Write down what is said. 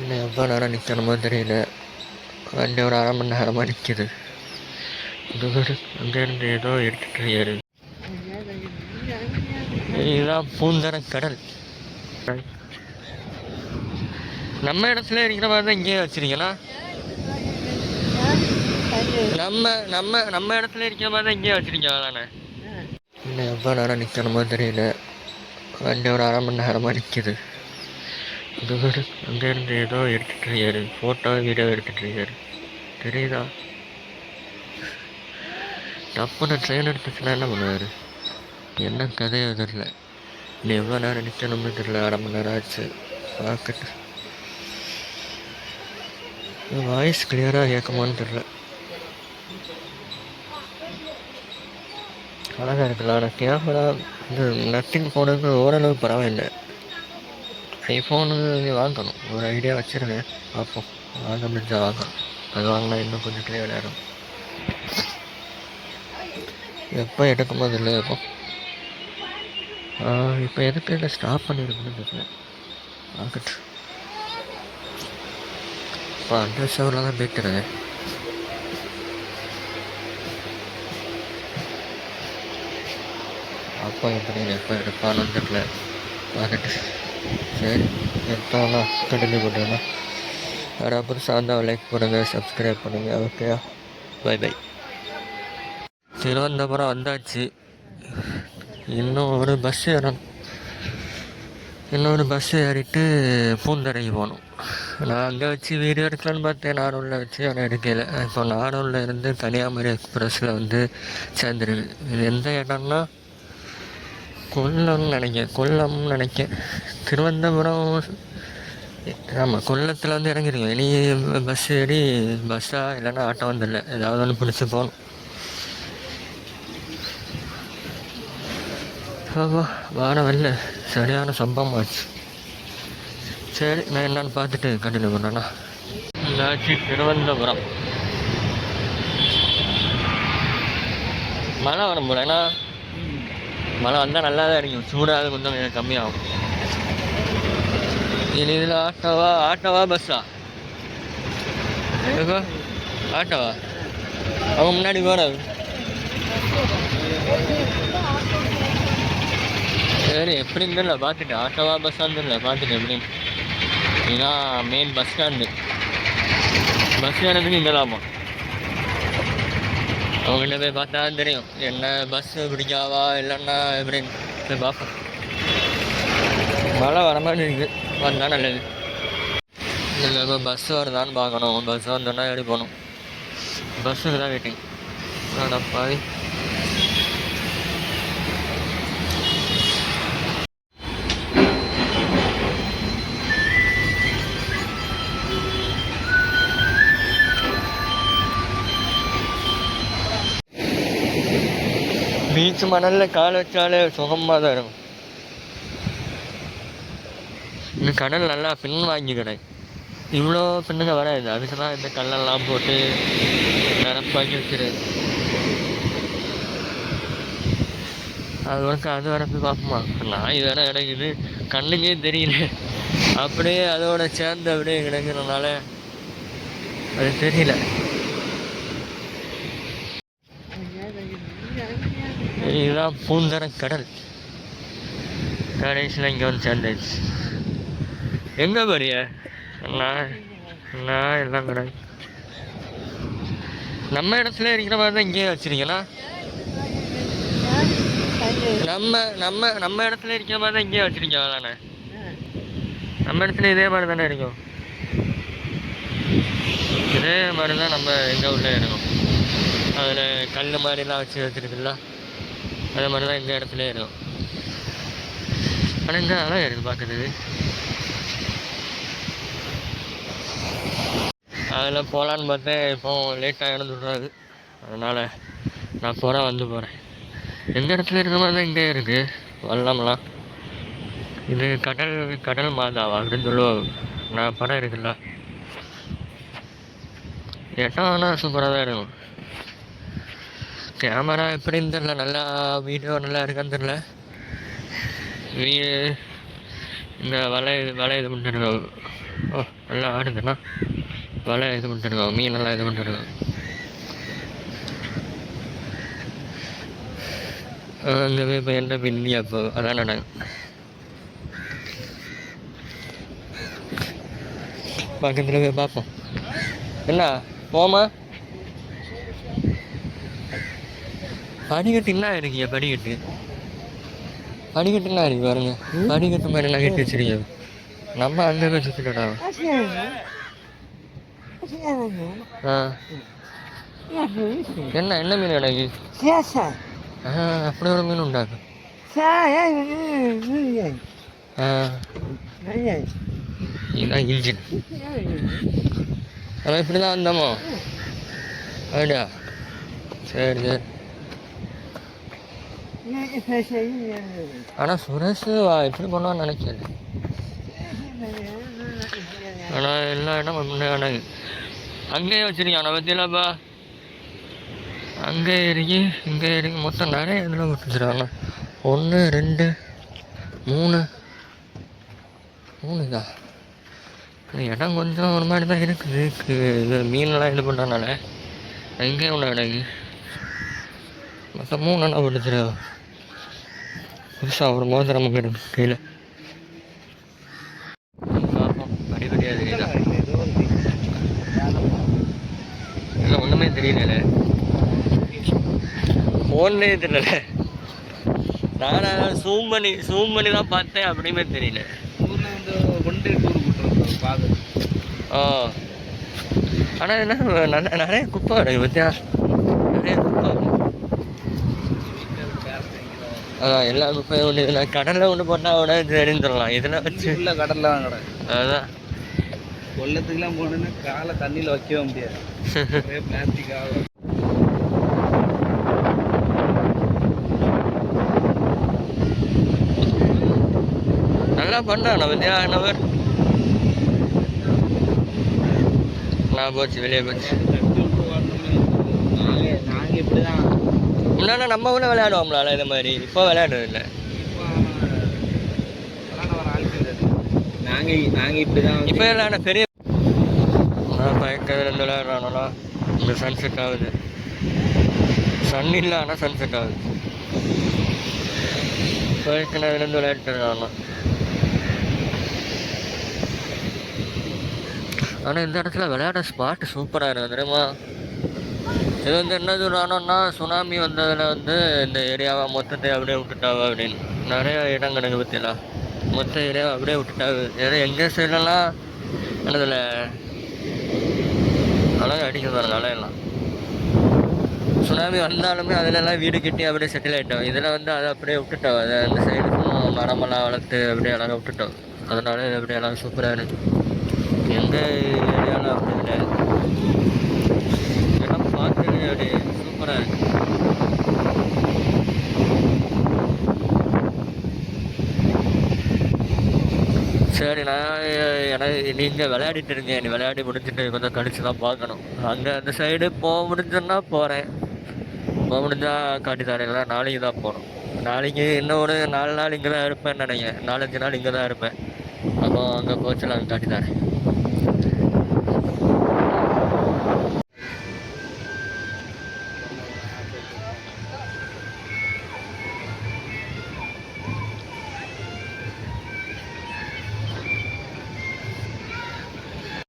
இன்னும் எவ்வளோ நேரம் நிற்கணுமோ தெரியல. வண்டி ஒரு அரை மணி நேரமாக நிற்கிது. இது அங்கேருந்து ஏதோ எடுத்துகிட்டு ஏறு. இதுதான் பூந்தர கடல். நம்ம இடத்துல இருக்கிற மாதிரி தான் இங்கேயே வச்சிருக்கீங்களா? நம்ம நம்ம நம்ம இடத்துல இருக்கிற மாதிரி தான் இங்கேயே வச்சிருக்கீங்களா தானே? இன்னும் எவ்வளோ நேரம் நிற்கணுமோ தெரியல. வண்டி ஒரு அரை மணி நேரமாக நிற்கிது. இது அங்கேருந்து ஏதோ எடுத்துகிட்டு இருக்காரு. ஃபோட்டோ வீடியோ எடுத்துகிட்டு இருக்காரு. தெரியுதா? தப்புன்னு ட்ரெயின் எடுத்துச்சுன்னா என்ன பண்ணுவார்? என்ன கதையோ தெரியல. இன்னும் எவ்வளோ நேரம் நிற்கணும்னு தெரியல. அரை மணி நேரம் ஆச்சு. பார்க்கட்டு வாய்ஸ் கிளியராக கேட்குமான்னு தெரியல. அழகாக இருக்குல்ல. ஆனால் கேமரா இந்த நத்திங் ஃபோனுக்கு ஓரளவு பரவாயில்லை. ஐஃபோனு வாங்கணும். ஒரு ஐடியா வச்சுருக்கேன். பார்ப்போம். வாங்க முடிஞ்சால் வாங்கணும். அது வாங்கினா இன்னும் கொஞ்சம் கிளியர் ஆகிடும். எப்போ எடுக்கும்போது இல்லை இப்போ. இப்போ எதுக்கு என்ன ஸ்டாப் பண்ணியிருக்குன்னு தெரியல. பார்க்கட்டு இப்போ அட்ரஸ் ஹவரில் தான் போய்க்கிறேன். அப்பா எப்போ எடுப்பான்னு தெரியல. பார்க்கட்டு சரி எடுத்தோம்னா கண்டினியூ பண்ணுறேன்னா யாராவது சார்ந்தாவை லைக் பண்ணுங்கள், சப்ஸ்கிரைப் பண்ணுங்கள். Okay, bye bye. திருவனந்தபுரம் வந்தாச்சு. இன்னும் ஒரு பஸ் ஏறணும். இன்னொரு பஸ் ஏறிட்டு பூந்தரைக்கு போகணும். நான் அங்கே வச்சு வீடியோ எடுக்கலான்னு பார்த்தேன், நானூரில் வச்சு. ஆனால் எடுக்கலை. இப்போ நானூரில் இருந்து கன்னியாகுமரி எக்ஸ்பிரஸில் வந்து சேர்ந்துருக்கு. இது எந்த இடம்னா கொல்லம்னு நினைக்கிறேன். திருவனந்தபுரம், ஆமாம், கொல்லத்தில் வந்து இறங்கிருக்கோம். இனி பஸ் ஏறி பஸ்ஸா இல்லைன்னா ஆட்டோ வந்துடல, ஏதாவது ஒன்று பிடிச்சி போகணும். வாரம் வரல, சரியான சம்பவமாச்சு. சரி, நான் என்னன்னு பார்த்துட்டு கண்டினியூ பண்ணேண்ணா. இந்தாச்சு திருவனந்தபுரம். மழை வரும் போல. ஏன்னா மழை வந்தால் நல்லா தான் இருக்கும். சூடாக கொஞ்சம் கம்மியாகும். இனி இதில் ஆட்டோவா பஸ்ஸா? ஆட்டோவா? அவங்க முன்னாடி போகிறாரு. சரி, எப்படின்னு தெரியல. பார்த்துட்டு ஆட்டோவா பஸ்ஸான்னு தெரியல. பார்த்துட்டு எப்படின்னு. இதுதான் மெயின் பஸ் ஸ்டாண்டு. பஸ் ஸ்டாண்டுக்கு இங்கே தான்மா. அவங்கள்ட்ட போய் பார்த்தா தெரியும் என்ன பஸ்ஸு பிடிக்காவா இல்லைன்னா எப்படின்னு போய் பார்ப்போம். மழை வர மாதிரி இருக்குது. வந்தால் நல்லது. இல்லை, இப்போ பஸ் வருதான்னு பார்க்கணும். பஸ் வந்தோன்னா எப்படி போகணும்? பஸ்ஸுக்கு தான் வெயிட்டிங். பாதி பீச் மணலில் கால் வச்சாலே சுகமாக தான் இருக்கும். இந்த கடல் நல்லா பின் வாங்கி கடை. இவ்வளோ பின்னுங்க வராது. அதுக்கு தான் இந்த கல்லெல்லாம் போட்டு நிரப்பாக்கி வச்சிருது. அது வரைக்கும் அது வரப்போ பார்ப்போமா? நாய் வேற கிடக்குது, கண்ணுக்கே தெரியல. அப்படியே அதோட சேர்ந்து அப்படியே கிடக்கிறதுனால அது தெரியல. இதுதான் பூந்தர கடல். கடைசியில் இங்கே வந்து சேர்ந்தாச்சு. எங்கே போறிய? நான் எல்லாம் கிடையாது. நம்ம இடத்துல இருக்கிற மாதிரி தான் இங்கேயே வச்சிருக்கீங்களா? நம்ம இடத்துல இருக்கிற மாதிரி தான் இங்கேயே வச்சிருக்கீங்களா தானே? நம்ம இடத்துல இதே மாதிரி தானே இருக்கும். இதே மாதிரி தான் நம்ம எங்கள் உள்ளே இருக்கும். அதில் கல் மாதிரிலாம் வச்சுருக்குல்ல, அதே மாதிரி தான் இந்த இடத்துல இருக்கும். ஆனால் இங்கே அழகாக இருக்குது பார்க்குறது. அதில் போகலான்னு பார்த்தேன். இப்போ லேட்டாக இறந்து விட்றாது. அதனால் நான் போகிறேன். எந்த இடத்துல இருக்கிற மாதிரி தான் இங்கே இருக்குது. வரலாமலாம். இது கடல் மாதாவா அப்படின்னு சொல்லுவோம். நான் படம் இருக்குல்ல, இடம் ஆனால் சூப்பராக தான் இருக்கும். கேமரா எப்படின்னு தெரில, நல்லா வீடியோ நல்லா இருக்கான்னு தெரில. இந்த வலை இது பண்ணிருக்கோம். ஓ நல்லா ஆடுதுண்ணா. வலை இது பண்ணிட்டுருக்கோம், மீனெல்லாம் இது பண்ணிட்டுருக்கோம். அங்கே போய் இப்போ என்ன பின்னி அப்போ அதான் நடக்கும். பக்கத்தில் போய் பார்ப்போம். என்ன போமா படிக்கட்டு என்ன இருக்கீங்க? படிக்கட்டு என்ன இருக்கு பாருங்க. படிக்கட்டு மாதிரி என்ன கட்டி வச்சிருக்கீங்க. நம்ம அங்கே போய் சுற்றிட்டா. என்ன மீன் எனக்கு? அப்படி ஒரு மீன் உண்டாக்கும். இதுதான் இன்ஜின். நம்ம இப்படி தான் வந்தோமோ அப்படியா? சரி சரி. ஆனால் சுரேஷ் இப்படி பண்ணுவான்னு நினைக்கிறேன். ஆனால் எல்லா இடமும் முன்னே அங்கேயே வச்சிருக்கான் பற்றியிலப்பா. அங்கே இறங்கி இங்கே இறங்கி மொத்தம் நிறைய இதில் விட்டுருச்சுறாங்க. 1 2 3 தான். இடம் கொஞ்சம் ஒரு மாதிரி தான் இருக்குது. இது மீனெல்லாம் இது பண்ணுறதுனால எங்கேயும் உள்ள இடங்கு மொத்தம் 3 எண்ணம் விட்டுச்சுரு. புதுசாக ஒரு மோதிரம் நமக்கு இருக்கு கையில். பார்ப்போம். படிப்படியாக தெரியல. இல்லை ஒன்றுமே தெரியல. ஃபோன்லேயே தெரியல. நான் ஜூம் பண்ணி தான் பார்த்தேன். அப்படியுமே தெரியல. ஓ ஆனால் என்ன நிறைய குப்பை கிடையாது பற்றியா? நிறைய குப்பை. அதான் எல்லா குப்பையும் ஒன்று இதில் கடலில் ஒன்று போட்டால் கூட தெரிஞ்சிடலாம். இதில் வச்சு இல்லை கடலில் தான் கடை. அதுதான் கொள்ளத்துக்குலாம் போனோன்னா காலை தண்ணியில் வைக்கவே முடியாது. பிளாஸ்டிக் ஆகும். நல்லா பண்ணுறான் பத்தியா? நம்பர் நான் போச்சு, வெளியே போச்சு. நாங்கள் இப்படி தான் முன்னாடி நம்ம கூட விளையாடுவோம்ல இது மாதிரி. இப்போ விளையாடுறது இல்லை. நாங்கள் இப்படி தான் இப்போ விளையாட பெரிய பயங்கர விளையாடுறானோனா. இந்த சன்செட் ஆகுது. சன் இல்லை ஆனால் சன்செட் ஆகுது. இதுலேருந்து விளையாட்டு இருக்கானோ. ஆனால் இந்த இடத்துல விளையாட ஸ்பாட்டு சூப்பராக இருக்குது தெரியுமா? இது வந்து என்ன சொல்கிறானோன்னா, சுனாமி வந்ததில் இந்த ஏரியாவை மொத்தத்தை அப்படியே விட்டுட்டாவா அப்படின்னு. நிறைய இடம் கிடக்கு பற்றிலாம் மொத்த ஏரியாவை அப்படியே விட்டுட்டாவு. ஏன்னா எங்கள் சைட்லலாம் என்னதில் அழகாக அடிக்கிறது அலையெல்லாம். சுனாமி வந்தாலுமே அதிலெல்லாம் வீடு கட்டி அப்படியே செட்டில் ஆகிட்டோம். இதில் அதை அப்படியே விட்டுட்டோம். அதை அந்த சைடு மரமெல்லாம் வளர்த்து அப்படியே அழகாக விட்டுட்டோம். அதனால இது அப்படியே அழகாக சூப்பராக இருக்குது. எங்கள் ஏரியாவில் அப்படி இல்லை. இடம் பார்த்துட்டு அப்படியே சூப்பராக இருக்குது. சரி, நீங்கள் விளையாடிட்டு இருக்கேன். நீ விளையாடி முடிச்சுட்டு கொஞ்சம் கழிச்சு தான் பார்க்கணும். அங்கே அந்த சைடு போக முடிஞ்சோன்னா போகிறேன். போக முடிஞ்சால் காட்டி தரேன். நாளைக்கு தான் போகணும். நாளைக்கு இன்னும் ஒரு 4 நாள் இங்கே தான் இருப்பேன்னு நினைக்கிறேன். 4-5 நாள் இங்கே தான் இருப்பேன். அப்போ அங்கே போச்சு நான் காட்டி தரேன்.